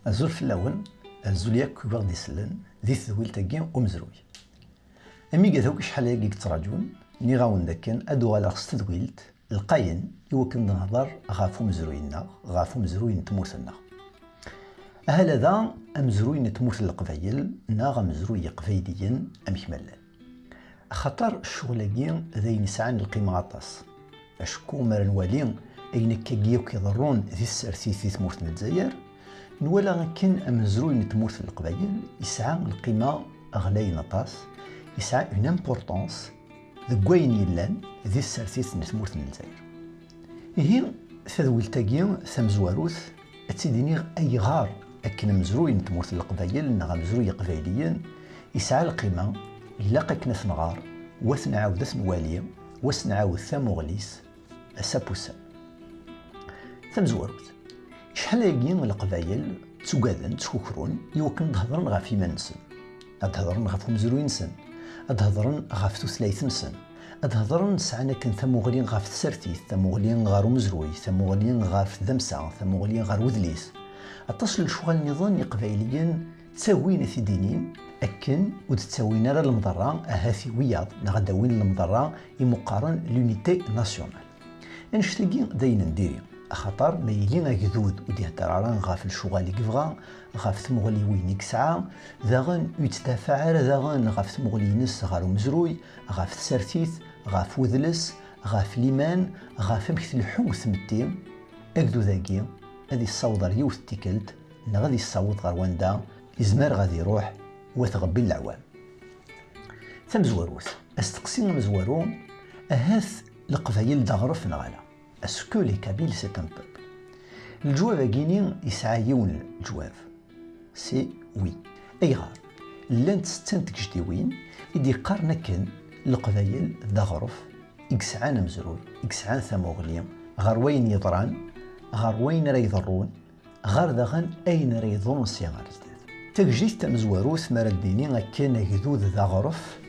أزول في الأول الزولياك كبار دي سلن ذي ثويل تاكين ومزروي أمي قاثوك شحال هاكي تراجون ني غاون داكن أدو غالا خص تذويلت القاين يوكن نهضر غافو مزروينا غافو مزروين تموثنا أهل هذا أمزروين تموث القبايل ناغ مزروي قبايليا أمكملان خاطر الشغلاكي ذاين يسعان القيمة غطاس أشكو مرن والين أين كاكيو كيضرون ذي السرسيث ذي تموث الجزائر نولا كان أمزروين تموث القبايل يسعى القيمة أغلاين طاس يسعى اون امبورطونس ذو كوين يلان ذي السرسيث تموث الجزائر هي تذويلتاكي ثمزواروث تسيديني أي غار أكن مزروين تموث القبايل نغا مزروي قبايليا يسعى القيمة إلا قاك نثنغار وثنعاود ثنواليا وثنعاود ثمغليس أسابوسا ثمزواروث شحال هاكي القبايل تسوكادن تسكوكرون يوكن تهضرن غا فيما نسن أتهضرن غا مزروين نسن أتهضرن غا ثلاث نسن أتهضرن سعنا كن ثمغلين غا تسرتيث ثمغلين غا مزروي ثمغلين غا ذمسا ثمغلين غا وذليس أتصل الشغل نظام قبايليا تساوينا في دينين أكن وتساوينا المضرة أهاثي وياض نغداوين المضرة يمقارن لونيتي ناسيونال انشتاقي داينا نديري خاطر مايلين غدود وديه دراران غاف الشغل يبغى غاف ثمغلي وين يكسعى ذاغن يتدافع ذاغن غاف ثمغلي نس غارو مزروي غاف تسرتيث غاف وذلس غاف ليمان غاف مثل حوث متي أكدو ذاكي هذه الصوضر يوث تيكلت غادي يصوت غير واندا يزمر غادي يروح وتغبي العوام ثمزواروث استقسيم مزوارو أهاث القبايل دغرف نغالا اسكو لي كابيل سي ان بوبل الجواب كيني يسعى يون الجواب سي وي اي غار لانت ستان تكجديوين يدي قارنا كان القبايل دغرف يكسعان مزروي يكسعان ثموغليا غار وين يضران غار وين راه يضرون غار داغن اين راه يضرون سي غار زداد تكجيت تمزواروث مرديني كان هذود ذا غرف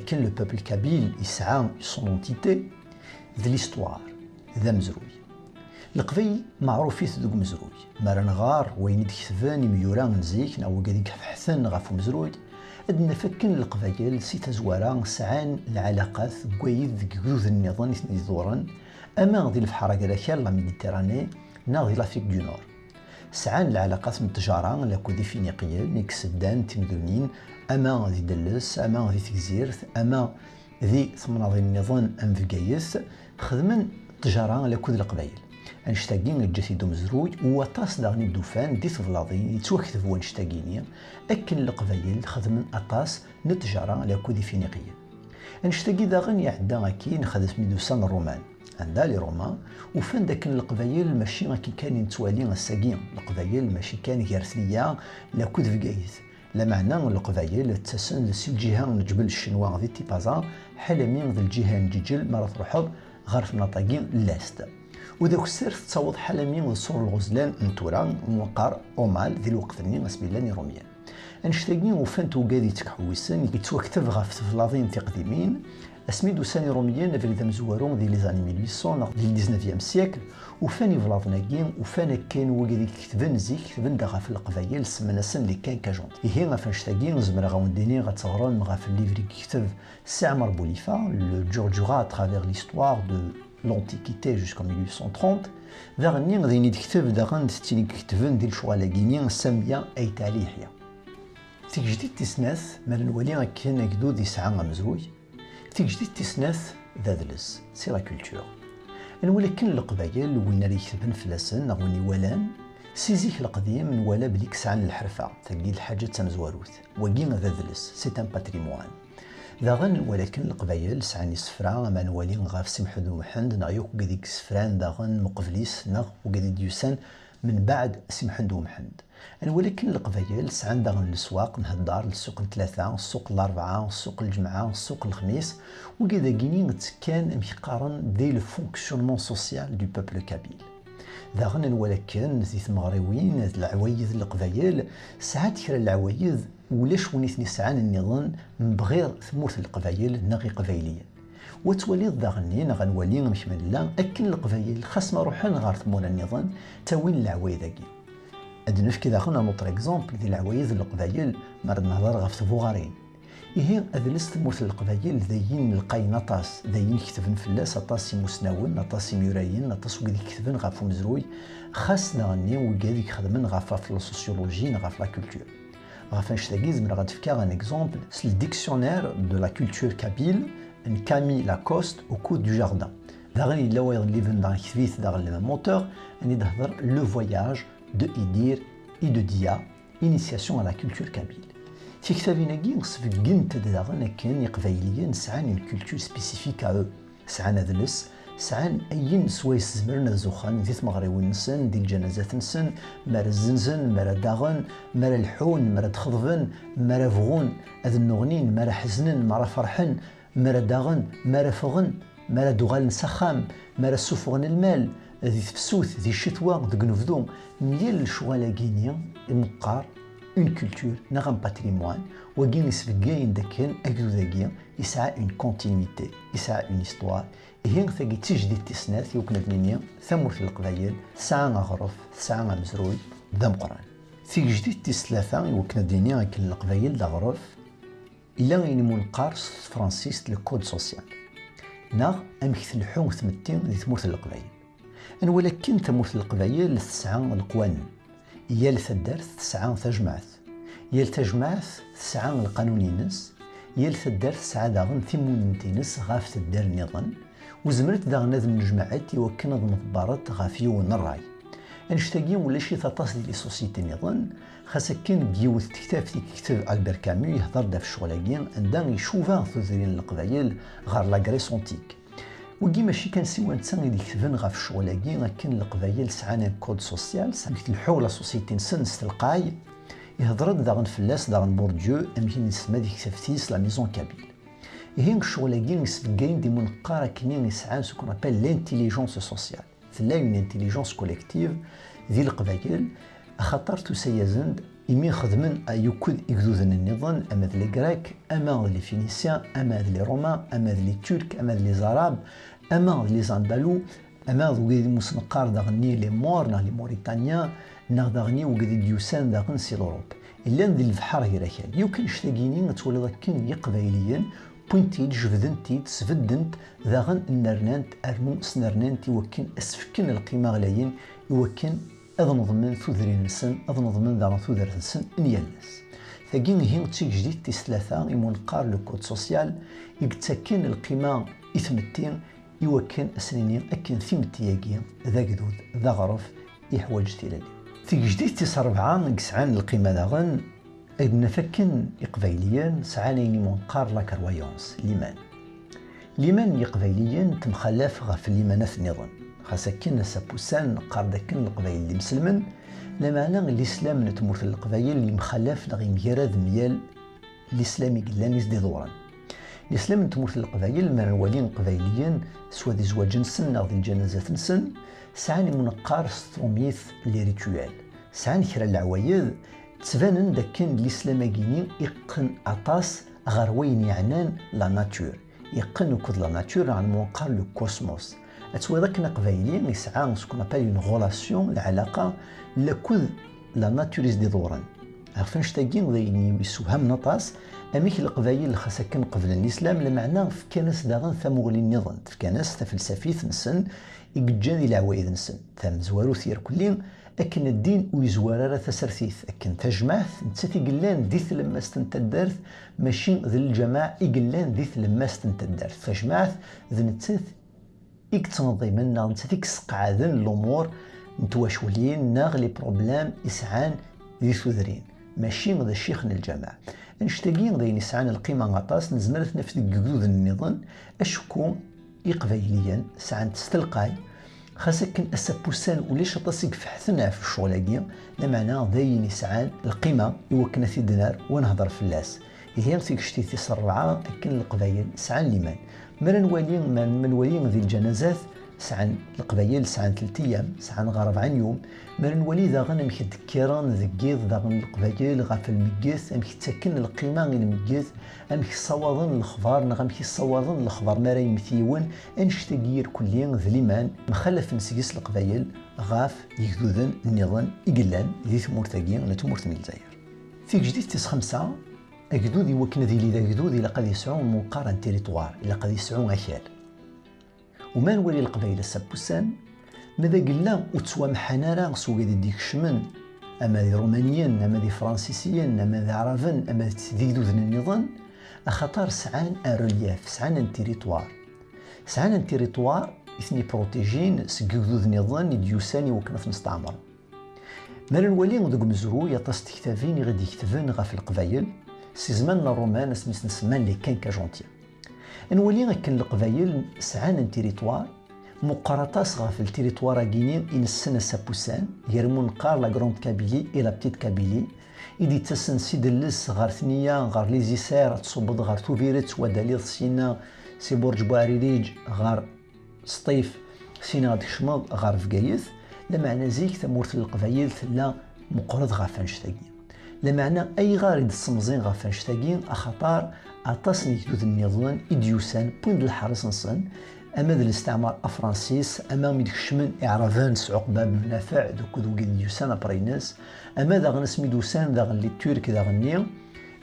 كان لو بوبل كابيل يسعى سون اونتيتي ذ ليستوار ذا مزروي القبيل معروفيت دوك مزروي مرن غار وين يكتبان ميورا نزيك ناو قاديك حثن غافو مزروي ادنا فكن القبايل سي تزوارا سعان العلاقات كويد ذكذوذ النظام يدورن اما غادي البحر كذاك لا ميديتيراني ناغي لافريك دو نور سعان العلاقات من التجاره لاكو دي فينيقيا نيك سدان تمدونين اما غادي دلس اما غادي تكزيرث اما ذي ثمناضي النظام ام فيكايس خدمن التجاره لاكو القبايل انشتاقين الجسيد مزروي وطاس داغني الدوفان دي فلاضي يتوكتب وانشتاقيني اكن القبايل خدمن اطاس نتجاره لاكو دي فينيقيا انشتاقي داغن يعدا كي نخدم ميدوسان الرومان عندها لي روما وفين داك القبايل ماشي كي كان توالي الساقين القبايل ماشي كان غيرثنيه لا كود فكايث لا معنى القبايل تسن لسي الجهه من جبل الشنوا دي تيبازا حالمين ذي الجهه نجيجل مرة تروحوا غير في مناطقين لاست وداك السير تصاوض حالمين وصور الغزلان نتورا موقار اومال ذي الوقت ني اسبيلاني روميان انشتاقين وفين توقادي تكحويسن يتوكتب غاف تفلاضين تقديمين اسميدو ساني روميان افيك ذا مزوارون ذي لي زاني 1800 ديال 19 سيكل وفاني فلاضناكين وفانا كان وقادي كتبن زيك كتبن دا غاف القبايل سمناسن اللي كان كاجونت هي غافنشتاقين زمرا غاونديني غتغرون غاف الليفري كتب سي عمر بوليفا لو جورجورا اترافير ليستوار دو l'Antiquité jusqu'en 1830 ذاغني غادي نكتب داغن تيني كتبن ديال شغالاكيني ساميه ايت عليها تيجديد تسناث مال نولي كان كدود يسعى مزروي تيجديد تسناث ذا دلس سي لا كولتور ولكن القبايل وين راه يكتبن فلاسن وين ولان سي زيك القديم ولا بلي كسعان الحرفه تلقي الحاجه تمزواروث وكين ذا دلس سي ان باتريموان داغن ولكن القبايل سعاني سفرا ما نولي غاف سمحد ومحند نغيوك قديك سفران داغن مقبليس نغ وقدي ديوسان من بعد سمحد ومحند ولكن القبايل سعان داغن السواق نهدار السوق الثلاثة السوق الأربعة السوق الجمعة السوق الخميس وكذا كيني كان ميقارن دي لو فونكسيونمون سوسيال دو بوبل كابيل داغن ولكن ذي ثمغريوين العوايد القبايل ساعات كرا العوايد ولاش ونيثني سعان النظام من بغير ثمورث القبايل ناغي قبايليا وتولي ضاغنين غنولي مشمل لا اكن القبايل خاص ما روحان غير ثمون النظام تاوين العوايداكي ادنف كذا خلنا نوتر اكزومبل ديال العوايد القبايل مرد نهضر غف تبوغارين إيه أدلس تموت القبايل ذاين لقاي نطاس ذاين كتبن فلاس أطاس مسناون أطاس ميرايين أطاس وقدي كتبن غاف مزروي خاصنا غني وقادي خدمن غاف في السوسيولوجي غاف لا كولتور غاف نشتاقيز من غتفكا ان اكزومبل سي الديكسيونير دو لا كولتور كابيل ان كامي لاكوست او كود دو جاردان داغن إلا ويض ليفن داغن كتبيث داغن الموتور أني دهضر لو فواياج دو إيدير إي دو ديا إنيسياسيون على لا كولتور كابيل في كتابيناكي نصفقنت داغن كان قبايليين سعان اون كولتور سبيسيفيك ا سعان ادلس سعان اين سوايس زمرنا الزخان ديت مغريوين نسن ديال الجنازات نسن مارا الزنزن مارا داغن مارا الحون مارا تخضبن مارا فغون هذ النغنين مارا حزنن مارا فرحن مارا داغن مارا فغن مارا دوغال نسخام مارا سوفغن المال ذي تفسوث ذي الشتوى ذي نفذو مليال الشوالاكينيا المقار اون كولتور نغم باتريموان وكين يسفكاين داكن اكدو داكيا يسعى اون كونتينيتي يسعى اون استوار هي ثاقي تجديد تسنات يوكنا دنيا ثمورت القبايل ساعة غرف ساعة مزروي دم قران في جديد تسلاثا يوكنا دنيا كل القبايل دا غرف إلا غين منقارس فرانسيس للكود سوسيال ناغ أمكث الحوم ثمتين ذي تموت القبايل أن ولكن تموت القبايل تسعى القوانين يال ثدارت تسعى تجمعت يال تجمعت تسعى القانونينس يال ثدارت تسعى داغن ثمون نتينس غاف تدار النظام وزمرت داغن هذ المجمعات يوكن مضبرات غافي ونراي انشتاقي ولا شي تطاس ديال لي سوسيتي نظام خاصك كان بيوث كتاب في كتاب البير كامو يهضر دا في الشغلاكي عندها يشوفها ثوثرين القبايل غار لا غريس اونتيك وكي ماشي كان سوا نتا اللي كتبن غا في الشغلاكي كان القبايل سعانا كود سوسيال سميت الحو لا سوسيتي نسن ستلقاي يهضرد داغن فلاس داغن بورديو امكن يسمى ديك تفتيس لا ميزون كابيل هين الشغلاكي يسفكاين دي منقاره كنين يسعان سو كون ابل لانتيليجونس سوسيال ثلا اون انتيليجونس كوليكتيف ديال القبايل خاطر تسيزند إمي خدمن يكود إكدوذن النظام أما ذي الجريك أما ذي الفينيسيان أما ذي الرومان أما ذي الترك أما ذي الزراب أما ذي الزندلو أما ذي المسنقار داغني لي مور نا لي موريتانيا نا داغني وقدي ديوسان داغن سي لوروب إلا ذي البحر هيراكال يمكن شتاقيني نتولي ذاكن يقبايليين بوينتيد جفدنتيد سفدنت داغن النرنانت أرمو سنرنانت يوكن أسفكن القيمة غلايين يوكن أظن ضمن ثوذرين السن أظن ضمن ذا ثوذر السن نيالس ثاقين هين تيك جديد تسلاثا يمون قار لو كود سوسيال يتسكن القيمة إثمتين يوكن أسنينين أكن ثيمتياكي ذا قدود ذا غرف يحواج تيلالي تيك جديد تيس ربعا يقسعان القيمة داغن أدنا فكن إقبايليا سعانين يمون قار لا كرويونس ليمان يقبايليا تمخلاف غف ليمانات النظام خاصكن سابوسان قار داكن القبايل اللي مسلمن لمعنى الاسلام نتموت القبايل اللي مخلاف نغي ميراد ميال الاسلامي قلان يزدي دوران الاسلام نتموت القبايل ما نوالين قبايليين سوا دي زواج نسن او دي الجنازات نسن سعاني منقار ستروميث لي ريتوال سعاني كرا العوايد تبانن داكن الاسلام كيني يقن اطاس غير وين يعنان لا ناتور يقن كود لا ناتور عن منقار لو كوسموس أتسوى ذاك قبايلي يسعى سكون أبال اون غولاسيون العلاقة لكل لا ناتوريز دي دوران عرفناش تاكين ذي يسوهم نطاس أميك القبايل اللي خاصها كان قبل الإسلام لمعنى في كنس داغن ثمغلي النظام في كنس تفلسفيث نسن يقجان العوايد نسن ثم زوارو ثير كلين أكن الدين ويزوار تسرثيث أكن تجمعث نتساتي قلان ديث لما استنتدرث ماشي ذي الجماعة يقلان ديث لما استنتدرث فجمعث ذي نتسات يكتنظيمن ناغ نتاتيك سقعادن الأمور نتواشولين ناغ لي بروبلام إسعان ذي ثوذرين ماشي ذا الشيخ الجماعة نشتاقين ذي نسعان القيمة غطاس نزمرت نفس قدود النظام أشكو إقبايليا سعان تستلقاي خاصك أسابوسان وليش أطاسيك فحثنا في الشغلاكي لمعنى ذي نسعان القيمة يوكنا في الدينار ونهضر في اللاس هي فيك شتيتي سرعة أكن القبايل سعان ليمان من نوالين ذي الجنازات سعن القبايل سعن 3 أيام سعن غير 4 يوم مر نولي داغن أمك تذكران ذكيض داغن القبايل غاف المجيث أمك تسكن القيمة المجيث أمك صواظن الأخبار أمك صواظن الأخبار ماري مثيون أنشتاقير كلين ذليمان مخلف نسيس القبايل غاف يكذوذن النظام إقلان ذي ثمورتاقين نتمورت من الجزائر في جديد تيس 5 أجدودي وكنا ذي لذا أجدودي لقد يسعون مقارن تيريتوار إلا قد يسعون أكال وما نولي القبائل السبوسان ماذا قلنا وتسوى محنارا سوق ديك شمن أما ذي رومانيين أما ذي فرنسيسيين أما ذي عربن أما ذي ذوذن النظام أخطار سعان ان رولياف سعان ان تيريتوار سعان ان تيريتوار إثني بروتيجين سكيوذوذ نظام ديوساني وكنا في نستعمر مالا نولي ذوك مزرو يطاس تكتافين غادي يكتفن غاف القبايل سي زمان الرومان اسميس نسمان لي كان كاجونتيا نولي غاكن القبايل سعان ان تيريتوار مقارطاس غاف التيريتوار غيني إن السنة سابوسان يرمون قار لا غروند كابيلي إلى بتيت كابيلي إدي تسن سيد اللس غار ثنيا غار ليزيسير تصبض غار توفيرت وداليض سينا سي برج بواريليج غار سطيف سينا غادي شمض غار فقايث لمعنى زيك ثمورت القبايل ثلا مقرض غار فانشتاقين لمعنى أي غار يد السمزين غار فانشتاقين أخطار أطاسني كدوذ النظام إديوسان بوند الحرس نصن أما ذا الاستعمار أفرانسيس أما ميدك شمن إعرافان عقبة بمنافع دوك ديوسان أبريناس أما ذا غنسمي دوسان ذا غنلي تورك ذا غنيا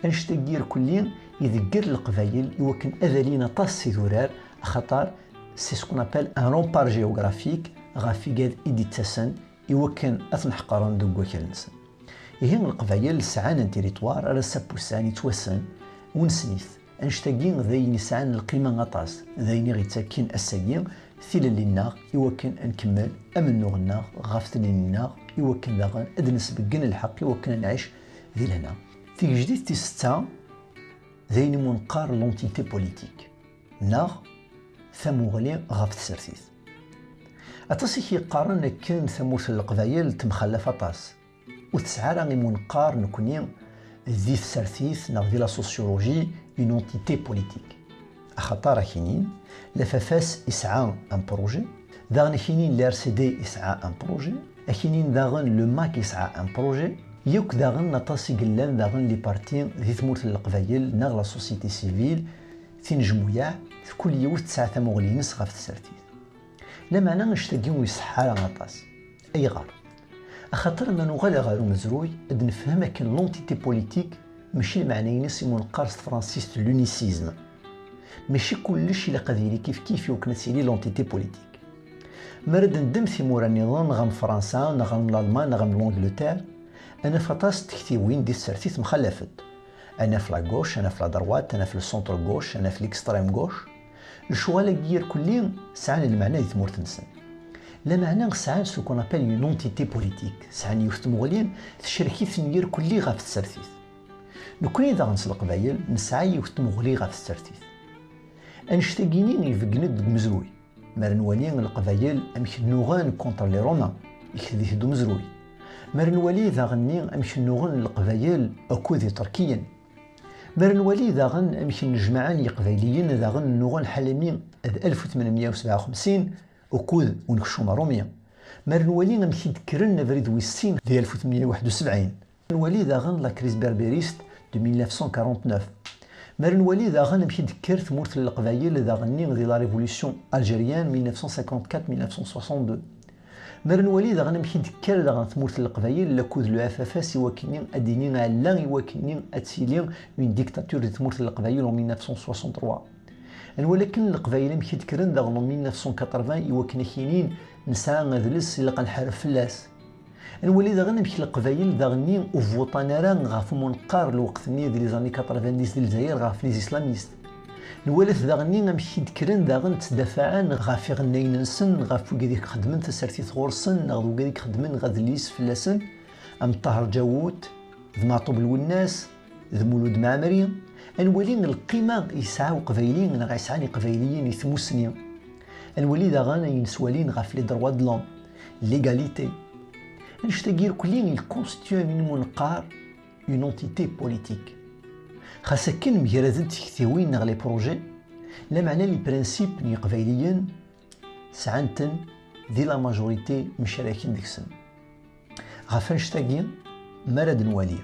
أنشتاقير كلين يذكر القبايل يوكن أذالينا طاس ذرار خطر سي سكون أبل أن رومبار جيوغرافيك غافي قاد إدي تسن يوكن أثن حقاران دوك وكالنسن يهين القبايل سعان تيريتوار على سابوسان يتوسن ونسنيث أنشتاقين ذاين يسعان القيمة غطاس ذاين غيتاكين الساقين ثيلا لنا يوكن نكمل أمن نغنا غافت لنا يوكن ذاغن أدنس بقن الحق يوكن نعيش ذي لنا في جديد تيستا ذاين منقار لونتيتي بوليتيك ناغ ثموغلي غافت سرثيث أتصي كيقارن كان ثموث القبايل تمخلف أطاس وتسعى راني منقار نكوني ذي السرثيث ناغ ذي لا سوسيولوجي une entité politique. أخطار حينين لفافاس يسعى ان بروجي داغن حينين لار سي دي يسعى ان بروجي حينين داغن لو ماك يسعى ان بروجي يوك داغن نطاسي قلان داغن لي بارتي ذي ثمورت القبايل ناغ لا سوسيتي سيفيل ثين جموياع في كل يوث تسعة ثموغلي نسخة في السرتيث لا معنى نشتاقيو يصحى غطاس أي غار أخطر ما نغالي غارو مزروي اد نفهم كان لونتيتي بوليتيك ماشي المعنى ينسي منقارس فرانسيس لونيسيزم ماشي كلش إلا قاديري كيف يوكنا تسيلي لونتيتي بوليتيك مرد ندم ثمورا النظام غام فرنسا غام الألمان غام لونجلتير أنا فطاس تكتيوين دي السرتيث مخلفت أنا في لاغوش أنا في لادروات أنا في السونتر غوش أنا في ليكستريم غوش الشوالا كير كلين سعان المعنى يثمور تنسن لا معنى سعان سو كون ابل اون اونتيتي بوليتيك سعان يفتمغلين تشركي ثنير كلي غاف السرتيث نكوني إذا غنس القبايل نسعى يفتمغلي غاف السرتيث أنشتاقيني يفقند دوك مزروي مار نولي القبايل أمك نوغان كونتر لي رومان يكذي دو مزروي مار نولي إذا غني أمك نوغان القبايل أكوذي تركيا مار نولي إذا غن أمك نجمعان يقبايليين إذا غن نوغان حلمين 1857 أكوذ ونكشوما روميا مار نولي أمك تكرن فريد ويسين ديال 1871 نولي إذا غن لا كريز بربريست دو 1949 مار نولي إذا غن نمشي نذكر ثمورت القبايل إذا غني ذي لا ريفوليسيون ألجيريان 1954-1962 مار نولي إذا غنمشي نذكر إذا غن ثمورت القبايل لاكوذ لو اف اف اس يواكني أديني على يواكني أتسيلي اون ديكتاتور دي ثمورت القبايل 1963 ولكن القبايل مشي تكرن إذا غن 1980 يواكني حينين نسعى نذلس إلا قنحارب فلاس نولي داغ نمشي للقبايل داغني وفوطانارا غاف منقار الوقت ني ديال لي زاني 90 ديال الجزائر غاف لي اسلاميست نولث داغني نمشي تكرن داغن تدافعان غاف غناين نسن غاف كديك خدمن تسرتي غورسن غادو كديك خدمن غاد ليس فلاسن ام طهر جاوت ذماطوب الوناس ذمولود معمري نولي القيمه يسعاو قبايليين غيسعاني قبايليين يثموسني نولي داغن ينسوالين غاف لي دروا د لوم ليغاليتي نشتاقير كلين يكونستيو من منقار اون اونتيتي بوليتيك خاصة كان مجرد تكتيوين نغ لي بروجي لا معنى لي برانسيب ني قبايليين سعنتن ذي لا ماجوريتي مشاركين ديك السن. غاف نشتاقي مراد نوالي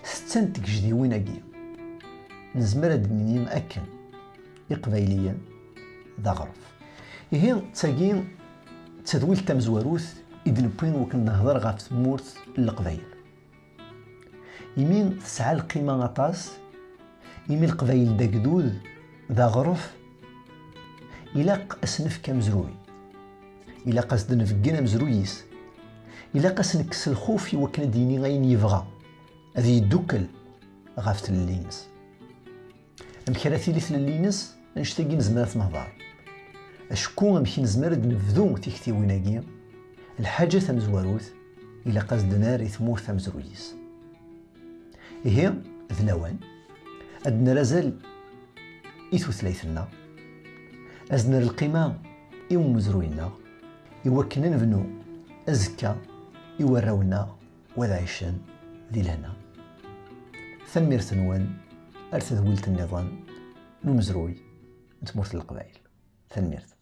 ستنتك جديويناكي نزمر هاد نيني مأكن إقبايليا ذا غرف. إهي تاقي تدويل تامزواروث إذن بوين وكن نهضر غاف تمورت القبايل. يمين تسعى القيمة غطاس يمين القبايل دا قدود ذا غرف إلا أسنف كمزروي إلا قصد نفقنا مزرويس إلا قاس نكس الخوف وكنا ديني غاين يبغى هذه يدوكل غاف اللينس أمكراتي لي اللينس نشتاقي نزمرات نهضر أشكون أمكي نزمرد نفذو تيكتي ويناكي الحاجة ثمزواروث إلا قصد ناري ثمور ثمزرويس. إهي ذلوان أدنا رزال إثو ثلاثنا أزنا القيمة إيو مزروينا إوكنا نبنو أزكا يوراونا وذا عيشان ذي لهنا. ثمير ثنوان أرث ذويلة النظام نمزروي نتمورت القبائل. ثميرت.